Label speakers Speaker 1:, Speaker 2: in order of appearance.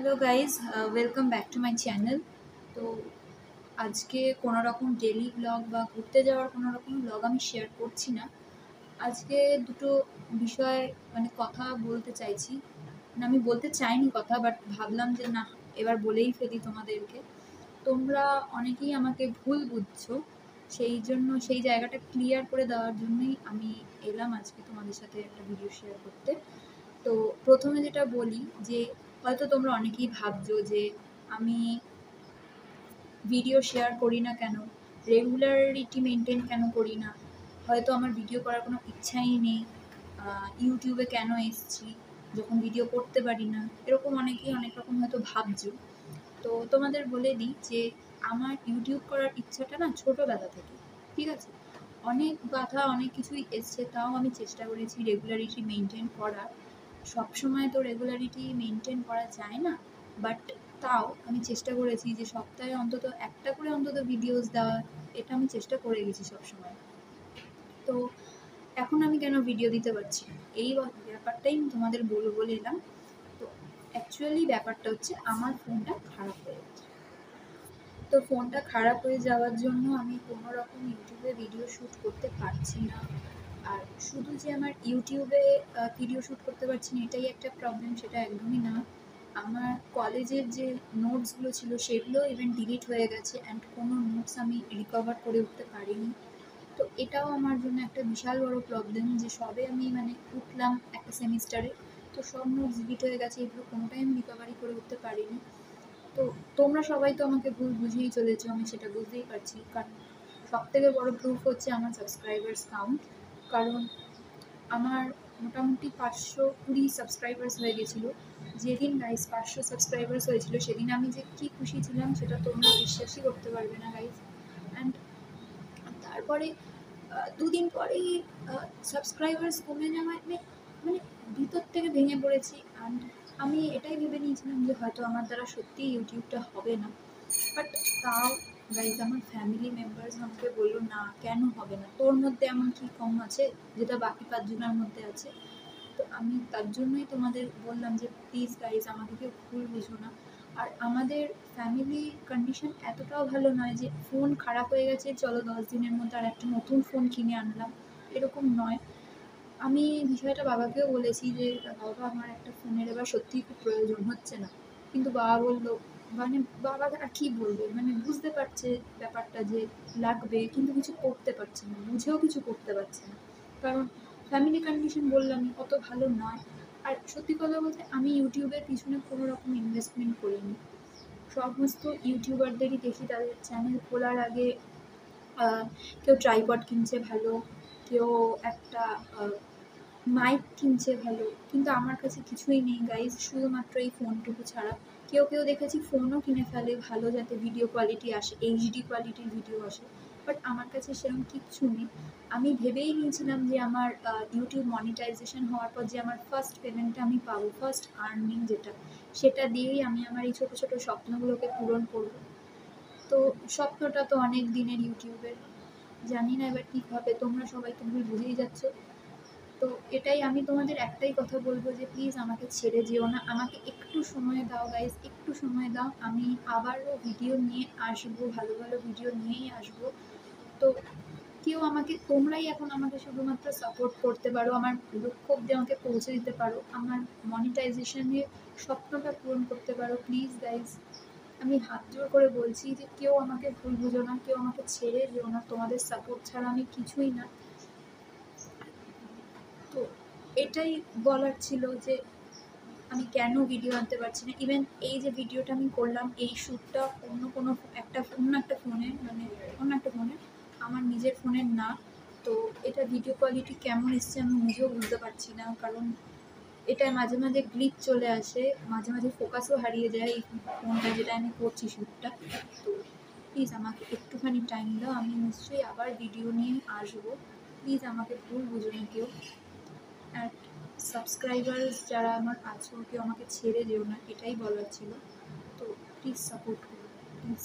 Speaker 1: Hello guys, welcome back to my channel. তো আজকে কোনো রকম ডেলি ব্লগ বা ঘুরতে যাওয়ার কোনো রকম ব্লগ আমি শেয়ার করছি না। আজকে দুটো বিষয় কথা বলতে চাইছি। আমি বলতে চাইনি কথা, বাট ভাবলাম যে না, এবার বলেই ফেলি তোমাদেরকে। তোমরা অনেকেই আমাকে ভুল বুঝছো, সেই জন্য সেই জায়গাটা ক্লিয়ার করে দেওয়ার জন্যই আমি এলাম আজকে তোমাদের সাথে একটা ভিডিও শেয়ার করতে। তো প্রথমে যেটা বলি যে হয়তো তোমরা অনেকেই ভাবছো যে আমি ভিডিও শেয়ার করি না কেন, রেগুলারিটি মেনটেন কেন করি না, হয়তো আমার ভিডিও করার কোনো ইচ্ছাই নেই, ইউটিউবে কেন এসছি যখন ভিডিও করতে পারি না, এরকম অনেকেই অনেক রকম হয়তো ভাবছো। তো তোমাদের বলে দিই যে আমার ইউটিউব করার ইচ্ছাটা না ছোটোবেলা থেকে, ঠিক আছে। অনেক বাধা অনেক কিছুই এসছে, তাও আমি চেষ্টা করেছি রেগুলারিটি মেনটেন করার। সবসময় তো রেগুলারিটি মেনটেন করা যায় না, বাট তাও আমি চেষ্টা করেছি যে সপ্তাহে অন্তত একটা করে অন্তত ভিডিওস দেওয়ার, এটা আমি চেষ্টা করে গেছি সবসময়। তো এখন আমি কেন ভিডিও দিতে পারছি না, এই ব্যাপারটাই আমি তোমাদের বলবো বলে এলাম। তো অ্যাকচুয়ালি ব্যাপারটা হচ্ছে আমার ফোনটা খারাপ হয়ে গেছে। তো ফোনটা খারাপ হয়ে যাওয়ার জন্য আমি কোনো রকম ইউটিউবে ভিডিও শ্যুট করতে পারছি না। আর শুধু যে আমার ইউটিউবে ভিডিও শ্যুট করতে পারছি না এটাই একটা প্রবলেম, সেটা একদমই না। আমার কলেজের যে নোটসগুলো ছিল সেগুলো ইভেন ডিলিট হয়ে গেছে, অ্যান্ড কোনো নোটস আমি রিকভার করে উঠতে পারিনি। তো এটাও আমার জন্য একটা বিশাল বড় প্রবলেম যে সবে আমি উঠলাম একটা সেমিস্টারে, তো সব নোটস ডিলিট হয়ে গেছে, এগুলো কোনোটাই আমি রিকভারি করে উঠতে পারিনি। তো তোমরা সবাই তো আমাকে ভুল বুঝিয়েই চলেছো, আমি সেটা বুঝতেই পারছি। কারণ সবথেকে বড় প্রুফ হচ্ছে আমার সাবস্ক্রাইবার্স কাউন্ট। কারণ আমার মোটামুটি 520 সাবস্ক্রাইবার্স হয়ে গেছিলো। যেদিন গাইজ 500 সাবস্ক্রাইবার্স হয়েছিল সেদিন আমি যে কী খুশি ছিলাম সেটা তোমরা বিশ্বাসই করতে পারবে না গাইজ। অ্যান্ড তারপরে দুদিন পরেই সাবস্ক্রাইবার্স কমে যাওয়ায় মানে ভিতর থেকে ভেঙে পড়েছি। অ্যান্ড আমি এটাই ভেবে নিয়েছিলাম যে হয়তো আমার দ্বারা সত্যিই ইউটিউবটা হবে না। বাট তাও গাইজ আমার ফ্যামিলি মেম্বার্স আমাকে বললো, না কেন হবে না, তোর মধ্যে এমন কি কম আছে যেটা বাকি 5 জনের মধ্যে আছে। তো আমি তার জন্যই তোমাদের বললাম যে প্লিজ গাইজ আমাকে কেউ ভুল বুঝো না। আর আমাদের ফ্যামিলি কন্ডিশন এতটাও ভালো নয় যে ফোন খারাপ হয়ে গেছে চলো 10 দিনের মধ্যে আর একটা নতুন ফোন কিনে আনলাম, এরকম নয়। আমি বিষয়টা বাবাকেও বলেছি যে বাবা আমার একটা ফোনের এবার সত্যিই খুব প্রয়োজন হচ্ছে না। কিন্তু বাবা বললো, বাবা আর কি বলবে, বুঝতে পারছে ব্যাপারটা যে লাগবে, কিন্তু কিছু করতে পারছে না, বুঝেও কিছু করতে পারছে না। কারণ ফ্যামিলি কন্ডিশন বললামই অত ভালো নয়। আর সত্যি কথা বলতে আমি ইউটিউবের পিছনে কোনো রকম ইনভেস্টমেন্ট করিনি। সমস্ত ইউটিউবারদেরই দেখি তাদের চ্যানেল খোলার আগে কেউ ট্রাইপড কিনছে ভালো, কেউ একটা মাইক কিনছে ভালো, কিন্তু আমার কাছে কিছুই নেই গাইজ, শুধুমাত্র এই ফোনটুকু ছাড়া। কেউ কেউ দেখেছি ফোনও কিনে ফেলে ভালো, যাতে ভিডিও কোয়ালিটি আসে, এইচডি কোয়ালিটির ভিডিও আসে, বাট আমার কাছে সেরকম কিচ্ছু নেই। আমি ভেবেই নিয়েছিলাম যে আমার ইউটিউব মনিটাইজেশন হওয়ার পর যে আমার ফার্স্ট পেমেন্টটা আমি পাবো, ফার্স্ট আর্নিং যেটা, সেটা দিয়েই আমি আমার এই ছোটো ছোটো স্বপ্নগুলোকে পূরণ করব। তো স্বপ্নটা তো অনেক দিনের ইউটিউবের, জানি না এবার কী হবে, তোমরা সবাই তো ভুল বুঝেই যাচ্ছ। তো এটাই আমি তোমাদের একটাই কথা বলবো যে প্লিজ আমাকে ছেড়ে যেও না, আমাকে একটু সময় দাও গাইজ, একটু সময় দাও, আমি আবারও ভিডিও নিয়ে আসবো, ভালো ভালো ভিডিও নিয়েই আসবো। তো কেউ আমাকে, তোমরাই এখন আমাকে শুধুমাত্র সাপোর্ট করতে পারো, আমার লক্ষ্য অব্দি আমাকে পৌঁছে দিতে পারো, আমার মনিটাইজেশনের স্বপ্নটা পূরণ করতে পারো। প্লিজ গাইজ আমি হাত জোর করে বলছি যে কেউ আমাকে ভুল বুঝো না, কেউ আমাকে ছেড়ে যেও না, তোমাদের সাপোর্ট ছাড়া আমি কিছুই না। তো এটাই বলার ছিল যে আমি কেন ভিডিও আনতে পারছি না। ইভেন এই যে ভিডিওটা আমি করলাম, এই শ্যুটটা অন্য একটা ফোনের, অন্য একটা ফোনের, আমার নিজের ফোনের না। তো এটা ভিডিও কোয়ালিটি কেমন এসছে আমি নিজেও বুঝতে পারছি না, কারণ এটা মাঝে মাঝে গ্লিচ চলে আসে, মাঝে মাঝে ফোকাসও হারিয়ে যায় এই ফোনটা যেটা আমি করছি শ্যুটটা। তো প্লিজ আমাকে একটুখানি টাইম দাও, আমি নিশ্চয়ই আবার ভিডিও নিয়ে আসবো। প্লিজ আমাকে ভুল বুঝো না কেউ। আর সাবস্ক্রাইবার্স যারা আমার আছো, কেউ আমাকে ছেড়ে যেও না, এটাই বলার ছিল। তো প্লিজ সাপোর্ট করো প্লিজ।